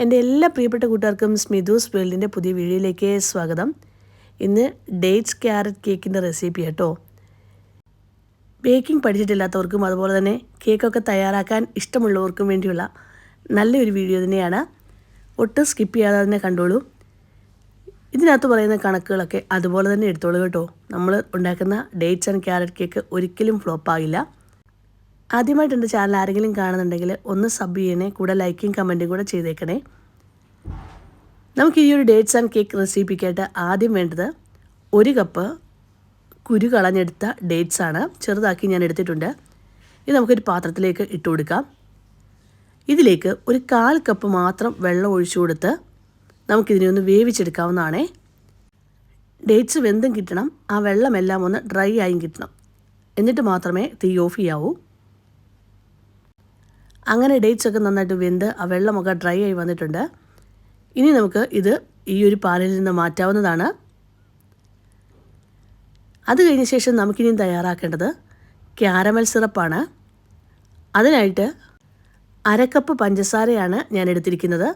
എൻ്റെ എല്ലാ പ്രിയപ്പെട്ട കൂട്ടുകാർക്കും സ്മിതൂസ് വേൾഡിൻ്റെ പുതിയ വീഡിയോയിലേക്ക് സ്വാഗതം. ഇന്ന് ഡേറ്റ്സ് ക്യാരറ്റ് കേക്കിൻ്റെ റെസിപ്പി കേട്ടോ. ബേക്കിംഗ് പഠിച്ചിട്ടില്ലാത്തവർക്കും അതുപോലെ തന്നെ കേക്കൊക്കെ തയ്യാറാക്കാൻ ഇഷ്ടമുള്ളവർക്കും വേണ്ടിയുള്ള നല്ലൊരു വീഡിയോ തന്നെയാണ്. ഒട്ടും സ്കിപ്പ് ചെയ്യാതെ തന്നെ കണ്ടോളൂ. ഇതിനകത്ത് പറയുന്ന കണക്കുകളൊക്കെ അതുപോലെ തന്നെ എടുത്തോളൂ കേട്ടോ. നമ്മൾ ഉണ്ടാക്കുന്ന ഡേറ്റ്സ് ആൻഡ് ക്യാരറ്റ് കേക്ക് ഒരിക്കലും ഫ്ലോപ്പാകില്ല. ആദ്യമായിട്ട് എൻ്റെ ചാനൽ ആരെങ്കിലും കാണുന്നുണ്ടെങ്കിൽ ഒന്ന് സബ് ചെയ്യണേ, കൂടെ ലൈക്കും കമൻറ്റും കൂടെ ചെയ്തേക്കണേ. നമുക്ക് ഈ ഒരു ഡേറ്റ്സ് ആൻഡ് കേക്ക് റെസിപ്പിക്കായിട്ട് ആദ്യം വേണ്ടത് 1 കപ്പ് കുരു കളഞ്ഞെടുത്ത ഡേറ്റ്സ് ആണ്. ചെറുതാക്കി ഞാൻ എടുത്തിട്ടുണ്ട്. ഇത് നമുക്കൊരു പാത്രത്തിലേക്ക് ഇട്ട് കൊടുക്കാം. ഇതിലേക്ക് ഒരു 1/4 കപ്പ് മാത്രം വെള്ളം ഒഴിച്ചു കൊടുത്ത് നമുക്കിതിനെ ഒന്ന് വേവിച്ചെടുക്കാവുന്നതാണേ. ഡേറ്റ്സ് വെന്തും കിട്ടണം, ആ വെള്ളമെല്ലാം ഒന്ന് ഡ്രൈ ആയും കിട്ടണം. എന്നിട്ട് മാത്രമേ തീ ഓഫ് ചെയ്യാവൂ. അങ്ങനെ ഡേറ്റ്സ് ഒക്കെ നന്നായിട്ട് വെന്ത് ആ വെള്ളമൊക്കെ ഡ്രൈ ആയി വന്നിട്ടുണ്ട്. ഇനി നമുക്ക് ഇത് ഈ ഒരു പാലിൽ നിന്ന് മാറ്റാവുന്നതാണ്. അത് കഴിഞ്ഞ ശേഷം നമുക്കിനിയും തയ്യാറാക്കേണ്ടത് ക്യാരമൽ സിറപ്പാണ്. അതിനായിട്ട് 1/2 കപ്പ് പഞ്ചസാരയാണ് ഞാൻ എടുത്തിരിക്കുന്നത്.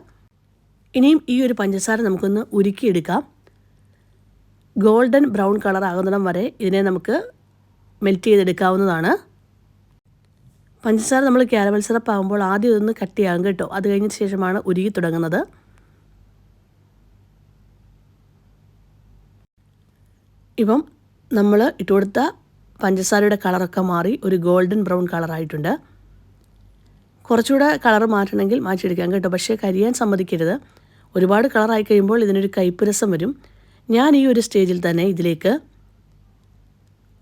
ഇനിയും ഈ ഒരു പഞ്ചസാര നമുക്കൊന്ന് ഉരുക്കിയെടുക്കാം. ഗോൾഡൻ ബ്രൗൺ കളർ ആകുന്നിടം വരെ ഇതിനെ നമുക്ക് മെൽറ്റ് ചെയ്തെടുക്കാവുന്നതാണ്. പഞ്ചസാര നമ്മൾ ക്യാരമൽ സിറപ്പ് ആകുമ്പോൾ ആദ്യം ഇതൊന്ന് കട്ടിയാകും കേട്ടോ. അത് കഴിഞ്ഞ ശേഷമാണ് ഉരുകി തുടങ്ങുന്നത്. ഇപ്പം നമ്മൾ ഇട്ട് കൊടുത്ത പഞ്ചസാരയുടെ കളറൊക്കെ മാറി ഒരു ഗോൾഡൻ ബ്രൗൺ കളറായിട്ടുണ്ട്. കുറച്ചുകൂടെ കളർ മാറ്റണമെങ്കിൽ മാറ്റിയെടുക്കാം കേട്ടോ. പക്ഷേ കരിയാൻ സമ്മതിക്കരുത്. ഒരുപാട് കളറായി കഴിയുമ്പോൾ ഇതിനൊരു കയ്പ്പ് രസം വരും. ഞാൻ ഈ ഒരു സ്റ്റേജിൽ തന്നെ ഇതിലേക്ക്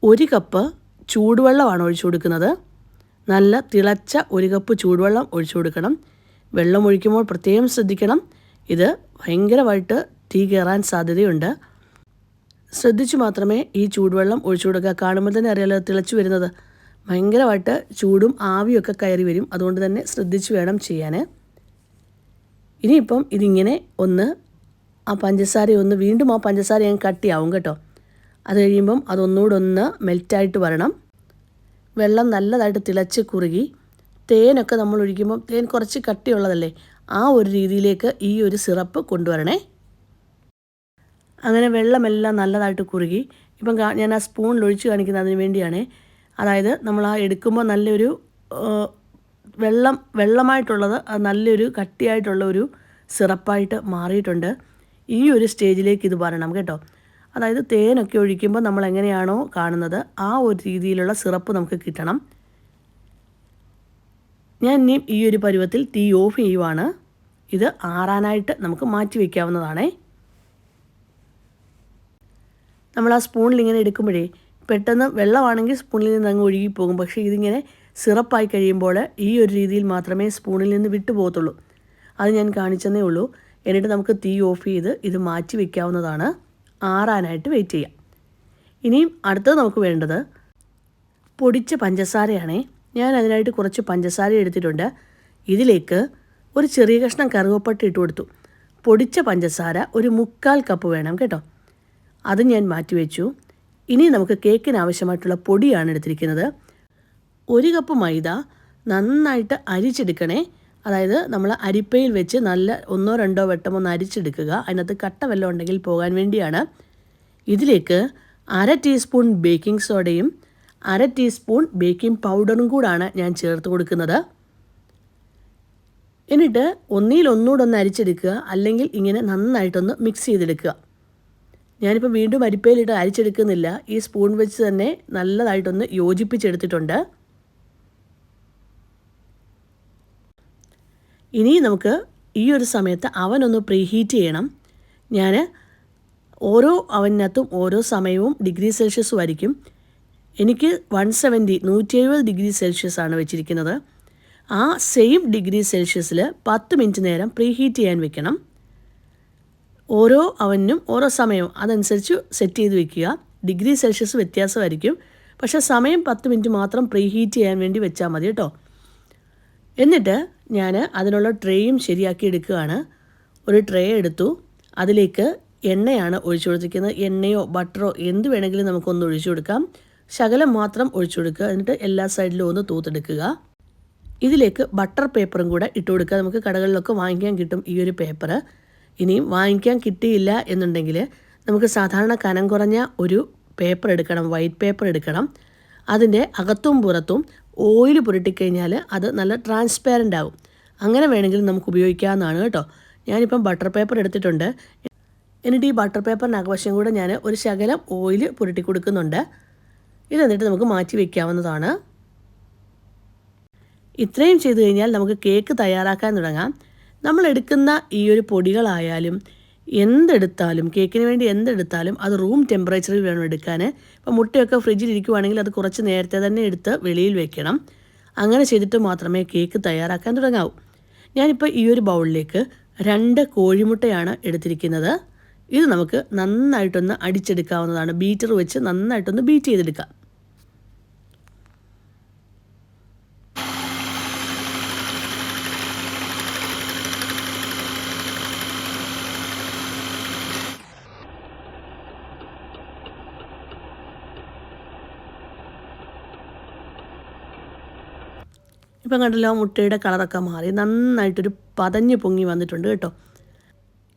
1 കപ്പ് ചൂടുവെള്ളമാണ് ഒഴിച്ചു കൊടുക്കുന്നത്. നല്ല തിളച്ച 1 കപ്പ് ചൂടുവെള്ളം ഒഴിച്ചു കൊടുക്കണം. വെള്ളം ഒഴിക്കുമ്പോൾ പ്രത്യേകം ശ്രദ്ധിക്കണം. ഇത് ഭയങ്കരമായിട്ട് തീ കയറാൻ സാധ്യതയുണ്ട്. ശ്രദ്ധിച്ചു മാത്രമേ ഈ ചൂടുവെള്ളം ഒഴിച്ചു കൊടുക്കുക. കാണുമ്പോൾ തന്നെ അറിയാലോ തിളച്ചു വരുന്നത്. ഭയങ്കരമായിട്ട് ചൂടും ആവിയൊക്കെ കയറി വരും. അതുകൊണ്ട് തന്നെ ശ്രദ്ധിച്ച് വേണം ചെയ്യാൻ. ഇനിയിപ്പം ഇതിങ്ങനെ ഒന്ന് ആ പഞ്ചസാര ഒന്ന് വീണ്ടും ആ പഞ്ചസാര ഞാൻ കട്ടിയാവും കേട്ടോ. അത് കഴിയുമ്പം അതൊന്നുകൂടെ ഒന്ന് മെൽറ്റായിട്ട് വരണം. വെള്ളം നല്ലതായിട്ട് തിളച്ച് കുറുകി തേനൊക്കെ നമ്മൾ ഒഴിക്കുമ്പം തേൻ കുറച്ച് കട്ടിയുള്ളതല്ലേ, ആ ഒരു രീതിയിലേക്ക് ഈ ഒരു സിറപ്പ് കൊണ്ടുവരണേ. അങ്ങനെ വെള്ളമെല്ലാം നല്ലതായിട്ട് കുറുകി ഇപ്പം ഞാൻ ആ സ്പൂണിൽ ഒഴിച്ച് കാണിക്കുന്നത് അതിന് വേണ്ടിയാണ്. അതായത് നമ്മൾ ആ എടുക്കുമ്പോൾ നല്ലൊരു വെള്ളമായിട്ടുള്ളത് നല്ലൊരു കട്ടിയായിട്ടുള്ള ഒരു സിറപ്പായിട്ട് മാറിയിട്ടുണ്ട്. ഈ ഒരു സ്റ്റേജിലേക്ക് ഇത് വരണം കേട്ടോ. അതായത് തേനൊക്കെ ഒഴിക്കുമ്പോൾ നമ്മൾ എങ്ങനെയാണോ കാണുന്നത് ആ ഒരു രീതിയിലുള്ള സിറപ്പ് നമുക്ക് കിട്ടണം. ഞാൻ ഇനിയും ഈ ഒരു പരുവത്തിൽ തീ ഓഫ് ചെയ്യുവാണ്. ഇത് ആറാനായിട്ട് നമുക്ക് മാറ്റി വയ്ക്കാവുന്നതാണേ. നമ്മൾ ആ സ്പൂണിൽ ഇങ്ങനെ എടുക്കുമ്പോഴേ പെട്ടെന്ന് വെള്ളമാണെങ്കിൽ സ്പൂണിൽ നിന്ന് അങ്ങ് ഒഴുകിപ്പോകും. പക്ഷേ ഇതിങ്ങനെ സിറപ്പായി കഴിയുമ്പോൾ ഈ ഒരു രീതിയിൽ മാത്രമേ സ്പൂണിൽ നിന്ന് വിട്ടു പോകത്തുള്ളൂ. അത് ഞാൻ കാണിച്ചെന്നേ ഉള്ളൂ. എന്നിട്ട് നമുക്ക് തീ ഓഫ് ചെയ്ത് ഇത് മാറ്റി വയ്ക്കാവുന്നതാണ്. ആറാനായിട്ട് വെയിറ്റ് ചെയ്യാം. ഇനിയും അടുത്തത് നമുക്ക് വേണ്ടത് പൊടിച്ച പഞ്ചസാരയാണേ. ഞാൻ അതിനായിട്ട് കുറച്ച് പഞ്ചസാര എടുത്തിട്ടുണ്ട്. ഇതിലേക്ക് ഒരു ചെറിയ കഷ്ണം കറുവപ്പട്ട ഇട്ട് കൊടുത്തു. പൊടിച്ച പഞ്ചസാര ഒരു 1/4 കപ്പ് വേണം കേട്ടോ. അത് ഞാൻ മാറ്റി വെച്ചു. ഇനി നമുക്ക് കേക്കിന് ആവശ്യമായിട്ടുള്ള പൊടിയാണ് എടുത്തിരിക്കുന്നത്. 1 കപ്പ് മൈദ നന്നായിട്ട് അരിച്ചെടുക്കണേ. അതായത് നമ്മൾ അരിപ്പയിൽ വെച്ച് നല്ല 1-2 വട്ടം ഒന്ന് അരിച്ചെടുക്കുക. അതിനകത്ത് കട്ട വല്ലതും ഉണ്ടെങ്കിൽ പോകാൻ വേണ്ടിയാണ്. ഇതിലേക്ക് 1/2 ടീസ്പൂൺ ബേക്കിംഗ് സോഡയും 1/2 ടീസ്പൂൺ ബേക്കിംഗ് പൗഡറും കൂടാണ് ഞാൻ ചേർത്ത് കൊടുക്കുന്നത്. എന്നിട്ട് ഒന്നുകൂടെ ഒന്ന് അരിച്ചെടുക്കുക, അല്ലെങ്കിൽ ഇങ്ങനെ നന്നായിട്ടൊന്ന് മിക്സ് ചെയ്തെടുക്കുക. ഞാനിപ്പോൾ വീണ്ടും അരിപ്പയിലിട്ട് അരിച്ചെടുക്കുന്നില്ല. ഈ സ്പൂൺ വെച്ച് തന്നെ നല്ലതായിട്ടൊന്ന് യോജിപ്പിച്ചെടുത്തിട്ടുണ്ട്. ഇനി നമുക്ക് ഈ ഒരു സമയത്ത് അവനൊന്ന് പ്രീഹീറ്റ് ചെയ്യണം. ഞാൻ ഓരോ അവനകത്തും ഓരോ സമയവും ഡിഗ്രി സെൽഷ്യസും ആയിരിക്കും. എനിക്ക് 170 ഡിഗ്രി സെൽഷ്യസ് ആണ് വെച്ചിരിക്കുന്നത്. ആ സെയിം ഡിഗ്രി സെൽഷ്യസിൽ 10 മിനിറ്റ് നേരം പ്രീഹീറ്റ് ചെയ്യാൻ വെക്കണം. ഓരോ അവനും ഓരോ സമയവും അതനുസരിച്ച് സെറ്റ് ചെയ്ത് വെക്കുക. ഡിഗ്രി സെൽഷ്യസ് വ്യത്യാസമായിരിക്കും. പക്ഷേ സമയം 10 മിനിറ്റ് മാത്രം പ്രീഹീറ്റ് ചെയ്യാൻ വേണ്ടി വെച്ചാൽ മതി കേട്ടോ. എന്നിട്ട് ഞാൻ അതിനുള്ള ട്രേയും ശരിയാക്കി എടുക്കുകയാണ്. ഒരു ട്രേ എടുത്തു. അതിലേക്ക് എണ്ണയാണ് ഒഴിച്ചു കൊടുത്തിരിക്കുന്നത്. എണ്ണയോ ബട്ടറോ എന്ത് വേണമെങ്കിലും നമുക്കൊന്ന് ഒഴിച്ചു കൊടുക്കാം. ശകലം മാത്രം ഒഴിച്ചു കൊടുക്കുക. എന്നിട്ട് എല്ലാ സൈഡിലും ഒന്ന് തൂത്തെടുക്കുക. ഇതിലേക്ക് ബട്ടർ പേപ്പറും കൂടെ ഇട്ട് കൊടുക്കുക. നമുക്ക് കടകളിലൊക്കെ വാങ്ങിക്കാൻ കിട്ടും ഈ ഒരു പേപ്പർ. ഇനിയും വാങ്ങിക്കാൻ കിട്ടിയില്ല എന്നുണ്ടെങ്കിൽ നമുക്ക് സാധാരണ കനം കുറഞ്ഞ ഒരു പേപ്പർ എടുക്കണം, വൈറ്റ് പേപ്പർ എടുക്കണം. അതിൻ്റെ അകത്തും പുറത്തും ഓയിൽ പുരട്ടിക്കഴിഞ്ഞാൽ അത് നല്ല ട്രാൻസ്പാരൻ്റ് ആകും. അങ്ങനെ വേണമെങ്കിൽ നമുക്ക് ഉപയോഗിക്കാവുന്നതാണ് കേട്ടോ. ഞാനിപ്പം ബട്ടർ പേപ്പർ എടുത്തിട്ടുണ്ട്. എന്നിട്ട് ഈ ബട്ടർ പേപ്പറിന് അകവശം കൂടെ ഞാൻ ഒരു ശകലം ഓയിൽ പുരട്ടി കൊടുക്കുന്നുണ്ട്. ഇതെന്നിട്ട് നമുക്ക് മാറ്റി വയ്ക്കാവുന്നതാണ്. ഇത്രയും ചെയ്ത് കഴിഞ്ഞാൽ നമുക്ക് കേക്ക് തയ്യാറാക്കാൻ തുടങ്ങാം. നമ്മൾ എടുക്കുന്ന ഈ ഒരു പൊടികളായാലും എന്തെടുത്താലും, കേക്കിന് വേണ്ടി എന്തെടുത്താലും അത് റൂം ടെമ്പറേച്ചറിൽ വേണം എടുക്കാൻ. ഇപ്പോൾ മുട്ടയൊക്കെ ഫ്രിഡ്ജിൽ ഇരിക്കുവാണെങ്കിൽ അത് കുറച്ച് നേരത്തെ തന്നെ എടുത്ത് വെളിയിൽ വെക്കണം. അങ്ങനെ ചെയ്തിട്ട് മാത്രമേ കേക്ക് തയ്യാറാക്കാൻ തുടങ്ങാവൂ. ഞാനിപ്പോൾ ഈ ഒരു ബൗളിലേക്ക് 2 കോഴിമുട്ടയാണ് എടുത്തിരിക്കുന്നത്. ഇത് നമുക്ക് നന്നായിട്ടൊന്ന് അടിച്ചെടുക്കാവുന്നതാണ്. ബീറ്റർ വെച്ച് നന്നായിട്ടൊന്ന് ബീറ്റ് ചെയ്തെടുക്കാം. ഇപ്പം കണ്ടല്ലോ, മുട്ടയുടെ കളറൊക്കെ മാറി നന്നായിട്ടൊരു പതഞ്ഞ് പൊങ്ങി വന്നിട്ടുണ്ട് കേട്ടോ.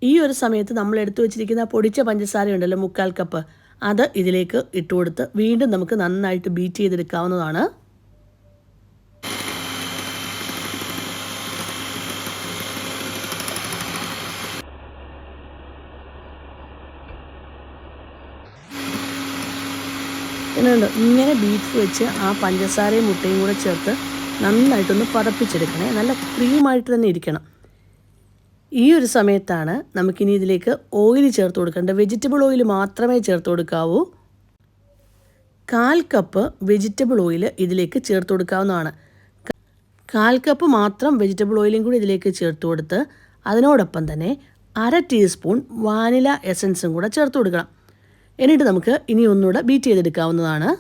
ഈ ഒരു സമയത്ത് നമ്മൾ എടുത്തു വെച്ചിരിക്കുന്ന പൊടിച്ച പഞ്ചസാര ഉണ്ടല്ലോ, 3/4 കപ്പ്, അത് ഇതിലേക്ക് ഇട്ട് കൊടുത്ത് വീണ്ടും നമുക്ക് നന്നായിട്ട് ബീറ്റ് ചെയ്തെടുക്കാവുന്നതാണ്. ഇങ്ങനെ ബീറ്റ് വെച്ച് ആ പഞ്ചസാരയും മുട്ടയും കൂടെ ചേർത്ത് നന്നായിട്ടൊന്ന് പതപ്പിച്ചെടുക്കണേ. നല്ല ക്രീമായിട്ട് തന്നെ ഇരിക്കണം. ഈ ഒരു സമയത്താണ് നമുക്കിനി ഇതിലേക്ക് ഓയിൽ ചേർത്ത് കൊടുക്കേണ്ടത്. വെജിറ്റബിൾ ഓയിൽ മാത്രമേ ചേർത്ത് കൊടുക്കാവൂ. 1/4 കപ്പ് വെജിറ്റബിൾ ഓയിൽ ഇതിലേക്ക് ചേർത്ത് കൊടുക്കാവുന്നതാണ്. 1/4 കപ്പ് മാത്രം വെജിറ്റബിൾ ഓയിലും കൂടി ഇതിലേക്ക് ചേർത്ത് കൊടുത്ത് അതിനോടൊപ്പം തന്നെ 1/2 ടീസ്പൂൺ വാനില എസൻസും കൂടെ ചേർത്ത് കൊടുക്കണം. എന്നിട്ട് നമുക്ക് ഇനി ഒന്നുകൂടെ ബീറ്റ് ചെയ്തെടുക്കാവുന്നതാണ്.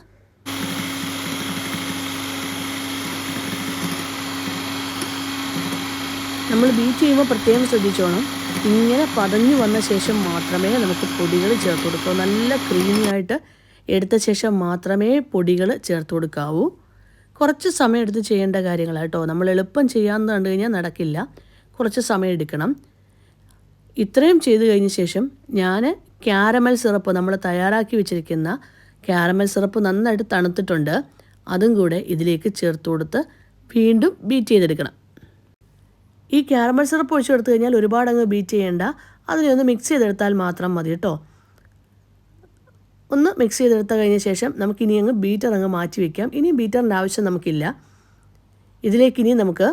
നമ്മൾ ബീറ്റ് ചെയ്യുമ്പോൾ പ്രത്യേകം ശ്രദ്ധിച്ചോണം. ഇങ്ങനെ പതഞ്ഞു വന്ന ശേഷം മാത്രമേ നമുക്ക് പൊടികൾ ചേർത്ത് കൊടുക്കാവൂ. നല്ല ക്രീമിയായിട്ട് എടുത്ത ശേഷം മാത്രമേ പൊടികൾ ചേർത്ത് കൊടുക്കാവൂ. കുറച്ച് സമയം എടുത്ത് ചെയ്യേണ്ട കാര്യങ്ങളാണ് കേട്ടോ. നമ്മൾ എളുപ്പം ചെയ്യാമെന്ന് കണ്ടു കഴിഞ്ഞാൽ നടക്കില്ല, കുറച്ച് സമയം എടുക്കണം. ഇത്രയും ചെയ്ത് കഴിഞ്ഞ ശേഷം ഞാൻ ക്യാരമൽ സിറപ്പ്, നമ്മൾ തയ്യാറാക്കി വെച്ചിരിക്കുന്ന ക്യാരമൽ സിറപ്പ് നന്നായിട്ട് തണുത്തിട്ടുണ്ട്, അതും കൂടെ ഇതിലേക്ക് ചേർത്ത് കൊടുത്ത് വീണ്ടും ബീറ്റ് ചെയ്തെടുക്കണം. ഈ ക്യാരമൽ സിറപ്പ് ഒഴിച്ച് കൊടുത്തു കഴിഞ്ഞാൽ ഒരുപാട് അങ്ങ് ബീറ്റ് ചെയ്യേണ്ട, അതിനെ ഒന്ന് മിക്സ് ചെയ്തെടുത്താൽ മാത്രം മതി കേട്ടോ. ഒന്ന് മിക്സ് ചെയ്തെടുത്ത കഴിഞ്ഞ ശേഷം നമുക്കിനി അങ്ങ് ബീറ്റർ അങ്ങ് മാറ്റി വയ്ക്കാം. ഇനി ബീറ്ററിൻ്റെ ആവശ്യം നമുക്കില്ല. ഇതിലേക്കിനി നമുക്ക്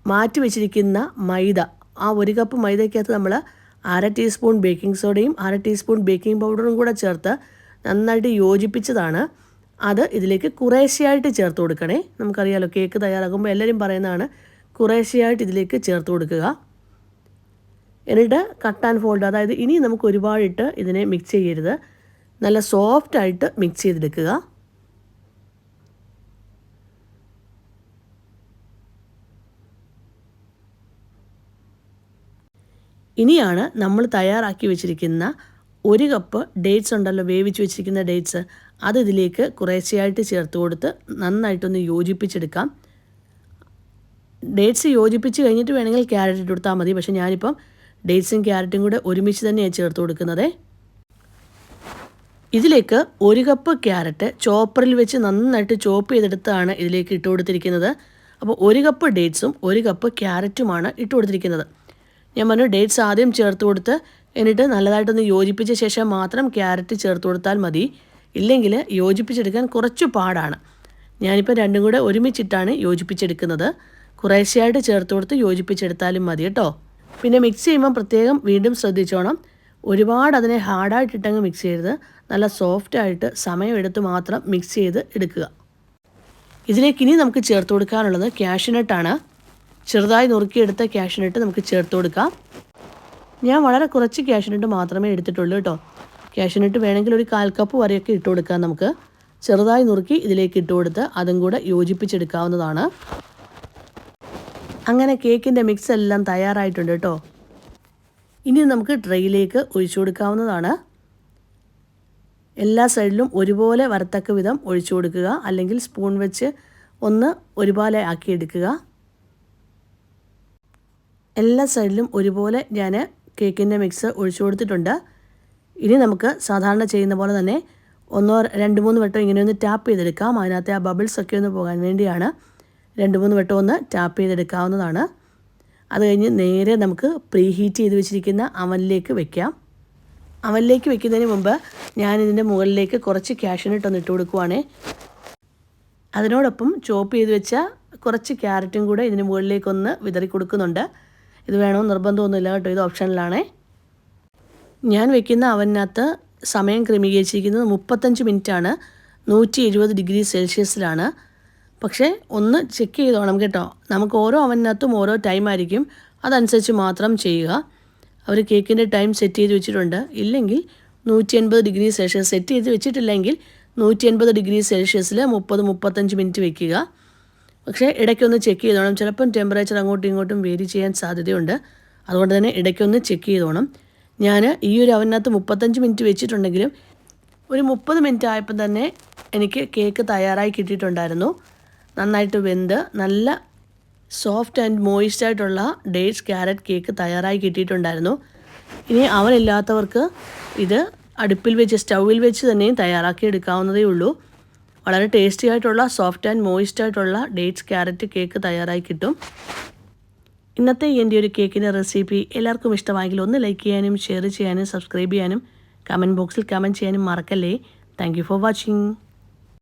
മാറ്റി വെച്ചിരിക്കുന്ന മൈദ, ആ 1 കപ്പ് മൈദയ്ക്കകത്ത് നമ്മൾ 1/2 ടീസ്പൂൺ ബേക്കിംഗ് സോഡയും 1/2 ടീസ്പൂൺ ബേക്കിംഗ് പൗഡറും കൂടെ ചേർത്ത് നന്നായിട്ട് യോജിപ്പിച്ചതാണ്. അത് ഇതിലേക്ക് കുറേശ്ശെയായിട്ട് ചേർത്ത് കൊടുക്കണേ. നമുക്കറിയാലോ, കേക്ക് തയ്യാറാക്കുമ്പോൾ എല്ലാവരും പറയുന്നതാണ് കുറേശ്ശെയായിട്ട് ഇതിലേക്ക് ചേർത്ത് കൊടുക്കുക. എന്നിട്ട് കട്ട് ആൻഡ് ഫോൾഡ്, അതായത് ഇനി നമുക്ക് ഒരുപാടിട്ട് ഇതിനെ മിക്സ് ചെയ്യരുത്. നല്ല സോഫ്റ്റായിട്ട് മിക്സ് ചെയ്തെടുക്കുക. ഇനിയാണ് നമ്മൾ തയ്യാറാക്കി വെച്ചിരിക്കുന്ന 1 കപ്പ് ഡേറ്റ്സ് ഉണ്ടല്ലോ, വേവിച്ച് വെച്ചിരിക്കുന്ന ഡേറ്റ്സ്, അത് ഇതിലേക്ക് കുറേശ്ശെയായിട്ട് ചേർത്ത് കൊടുത്ത് നന്നായിട്ടൊന്ന് യോജിപ്പിച്ചെടുക്കാം. ഡേറ്റ്സ് യോജിപ്പിച്ച് കഴിഞ്ഞിട്ട് വേണമെങ്കിൽ ക്യാരറ്റ് ഇട്ട് കൊടുത്താൽ മതി. പക്ഷേ ഞാനിപ്പം ഡേറ്റ്സും ക്യാരറ്റും കൂടെ ഒരുമിച്ച് തന്നെയാണ് ചേർത്ത് കൊടുക്കുന്നത്. ഇതിലേക്ക് 1 കപ്പ് ക്യാരറ്റ് ചോപ്പറിൽ വെച്ച് നന്നായിട്ട് ചോപ്പ് ചെയ്തെടുത്താണ് ഇതിലേക്ക് ഇട്ട് കൊടുത്തിരിക്കുന്നത്. അപ്പോൾ 1 കപ്പ് ഡേറ്റ്സും 1 കപ്പ് ക്യാരറ്റുമാണ് ഇട്ട് കൊടുത്തിരിക്കുന്നത്. ഞാൻ പറഞ്ഞു, ഡേറ്റ്സ് ആദ്യം ചേർത്ത് കൊടുത്ത് എന്നിട്ട് നല്ലതായിട്ടൊന്ന് യോജിപ്പിച്ച ശേഷം മാത്രം ക്യാരറ്റ് ചേർത്ത് കൊടുത്താൽ മതി. ഇല്ലെങ്കിൽ യോജിപ്പിച്ചെടുക്കാൻ കുറച്ച് പാടാണ്. ഞാനിപ്പോൾ രണ്ടും കൂടെ ഒരുമിച്ചിട്ടാണ് യോജിപ്പിച്ചെടുക്കുന്നത്. കുറേശ്ശെയായിട്ട് ചേർത്ത് കൊടുത്ത് യോജിപ്പിച്ചെടുത്താലും മതി കേട്ടോ. പിന്നെ മിക്സ് ചെയ്യുമ്പോൾ പ്രത്യേകം വീണ്ടും ശ്രദ്ധിച്ചോണം, ഒരുപാട് അതിനെ ഹാർഡായിട്ടിട്ടങ്ങ് മിക്സ് ചെയ്യരുത്. നല്ല സോഫ്റ്റായിട്ട് സമയമെടുത്ത് മാത്രം മിക്സ് ചെയ്ത് എടുക്കുക. ഇതിലേക്ക് ഇനി നമുക്ക് ചേർത്ത് കൊടുക്കാനുള്ളത് കാഷ്യൂനട്ടാണ്. ചെറുതായി നുറുക്കിയെടുത്ത കാഷ്യൂനട്ട് നമുക്ക് ചേർത്ത് കൊടുക്കാം. ഞാൻ വളരെ കുറച്ച് കാഷ്യൂനട്ട് മാത്രമേ എടുത്തിട്ടുള്ളൂ കേട്ടോ. കാഷ്യൂനട്ട് വേണമെങ്കിൽ ഒരു 1/4 കപ്പ് വരെയൊക്കെ ഇട്ട് കൊടുക്കാം. നമുക്ക് ചെറുതായി നുറുക്കി ഇതിലേക്ക് ഇട്ട് കൊടുത്ത് അതും കൂടെ യോജിപ്പിച്ചെടുക്കാവുന്നതാണ്. അങ്ങനെ കേക്കിൻ്റെ മിക്സ് എല്ലാം തയ്യാറായിട്ടുണ്ട് കേട്ടോ. ഇനി നമുക്ക് ട്രേയിലേക്ക് ഒഴിച്ചു കൊടുക്കാവുന്നതാണ്. എല്ലാ സൈഡിലും ഒരുപോലെ വരത്തക്ക വിധം ഒഴിച്ചു കൊടുക്കുക. അല്ലെങ്കിൽ സ്പൂൺ വെച്ച് ഒന്ന് ഒരുപോലെ ആക്കിയെടുക്കുക. എല്ലാ സൈഡിലും ഒരുപോലെ ഞാൻ കേക്കിൻ്റെ മിക്സ് ഒഴിച്ചു കൊടുത്തിട്ടുണ്ട്. ഇനി നമുക്ക് സാധാരണ ചെയ്യുന്ന പോലെ തന്നെ 2-3 വട്ടം ഇങ്ങനെ ഒന്ന് ടാപ്പ് ചെയ്തെടുക്കാം. അതിനകത്തെ ആ ബബിൾസൊക്കെ ഒന്ന് പോകാൻ വേണ്ടിയാണ് 2-3 വട്ടം ഒന്ന് ടാപ്പ് ചെയ്തെടുക്കാവുന്നതാണ്. അത് കഴിഞ്ഞ് നേരെ നമുക്ക് പ്രീ ഹീറ്റ് ചെയ്ത് വെച്ചിരിക്കുന്ന അവനിലേക്ക് വെക്കാം. അവനിലേക്ക് വെക്കുന്നതിന് മുമ്പ് ഞാനിതിൻ്റെ മുകളിലേക്ക് കുറച്ച് കാഷ്യൂനട്ട് ഒന്ന് ഇട്ട് കൊടുക്കുവാണേ. അതിനോടൊപ്പം ചോപ്പ് ചെയ്ത് വെച്ച കുറച്ച് ക്യാരറ്റും കൂടെ ഇതിന് മുകളിലേക്കൊന്ന് വിതറി കൊടുക്കുന്നുണ്ട്. ഇത് വേണമെന്ന് നിർബന്ധമൊന്നുമില്ല കേട്ടോ, ഇത് ഓപ്ഷനിലാണേ. ഞാൻ വെക്കുന്ന അവനകത്ത് സമയം ക്രമീകരിച്ചിരിക്കുന്നത് 35 മിനിറ്റാണ്. 170 ഡിഗ്രി സെൽഷ്യസിലാണ്. പക്ഷേ ഒന്ന് ചെക്ക് ചെയ്തോണം കേട്ടോ. നമുക്ക് ഓരോ അവനകത്തും ഓരോ ടൈം ആയിരിക്കും, അതനുസരിച്ച് മാത്രം ചെയ്യുക. അവർ കേക്കിൻ്റെ ടൈം സെറ്റ് ചെയ്ത് വെച്ചിട്ടുണ്ട്. ഇല്ലെങ്കിൽ 180 ഡിഗ്രി സെൽഷ്യസ് സെറ്റ് ചെയ്ത് വെച്ചിട്ടില്ലെങ്കിൽ 180 ഡിഗ്രി സെൽഷ്യസിൽ 30-35 മിനിറ്റ് വെക്കുക. പക്ഷേ ഇടയ്ക്കൊന്ന് ചെക്ക് ചെയ്തോണം. ചിലപ്പം ടെമ്പറേച്ചർ അങ്ങോട്ടും ഇങ്ങോട്ടും വേരി ചെയ്യാൻ സാധ്യതയുണ്ട്. അതുകൊണ്ട് തന്നെ ഇടയ്ക്കൊന്ന് ചെക്ക് ചെയ്തോണം. ഞാൻ ഈ ഒരു അവനകത്ത് 35 മിനിറ്റ് വെച്ചിട്ടുണ്ടെങ്കിലും ഒരു 30 മിനിറ്റ് ആയപ്പോൾ തന്നെ എനിക്ക് കേക്ക് തയ്യാറായി കിട്ടിയിട്ടുണ്ടായിരുന്നു. നന്നായിട്ട് വെന്ത് നല്ല സോഫ്റ്റ് ആൻഡ് മോയിസ്റ്റ് ആയിട്ടുള്ള ഡേറ്റ്സ് ക്യാരറ്റ് കേക്ക് തയ്യാറായി കിട്ടിയിട്ടുണ്ടായിരുന്നു. ഇനി അവനില്ലാത്തവർക്ക് ഇത് അടുപ്പിൽ വെച്ച് സ്റ്റൗവിൽ വെച്ച് തന്നെയും തയ്യാറാക്കി എടുക്കാവുന്നതേ ഉള്ളൂ. വളരെ ടേസ്റ്റി ആയിട്ടുള്ള സോഫ്റ്റ് ആൻഡ് മോയിസ്റ്റ് ആയിട്ടുള്ള ഡേറ്റ്സ് ക്യാരറ്റ് കേക്ക് തയ്യാറായി കിട്ടും. ഇന്നത്തെ എൻ്റെ ഒരു കേക്കിൻ്റെ റെസിപ്പി എല്ലാവർക്കും ഇഷ്ടമായെങ്കിൽ ഒന്ന് ലൈക്ക് ചെയ്യാനും ഷെയർ ചെയ്യാനും സബ്സ്ക്രൈബ് ചെയ്യാനും കമൻറ്റ് ബോക്സിൽ കമൻറ്റ് ചെയ്യാനും മറക്കല്ലേ. Thank you for watching.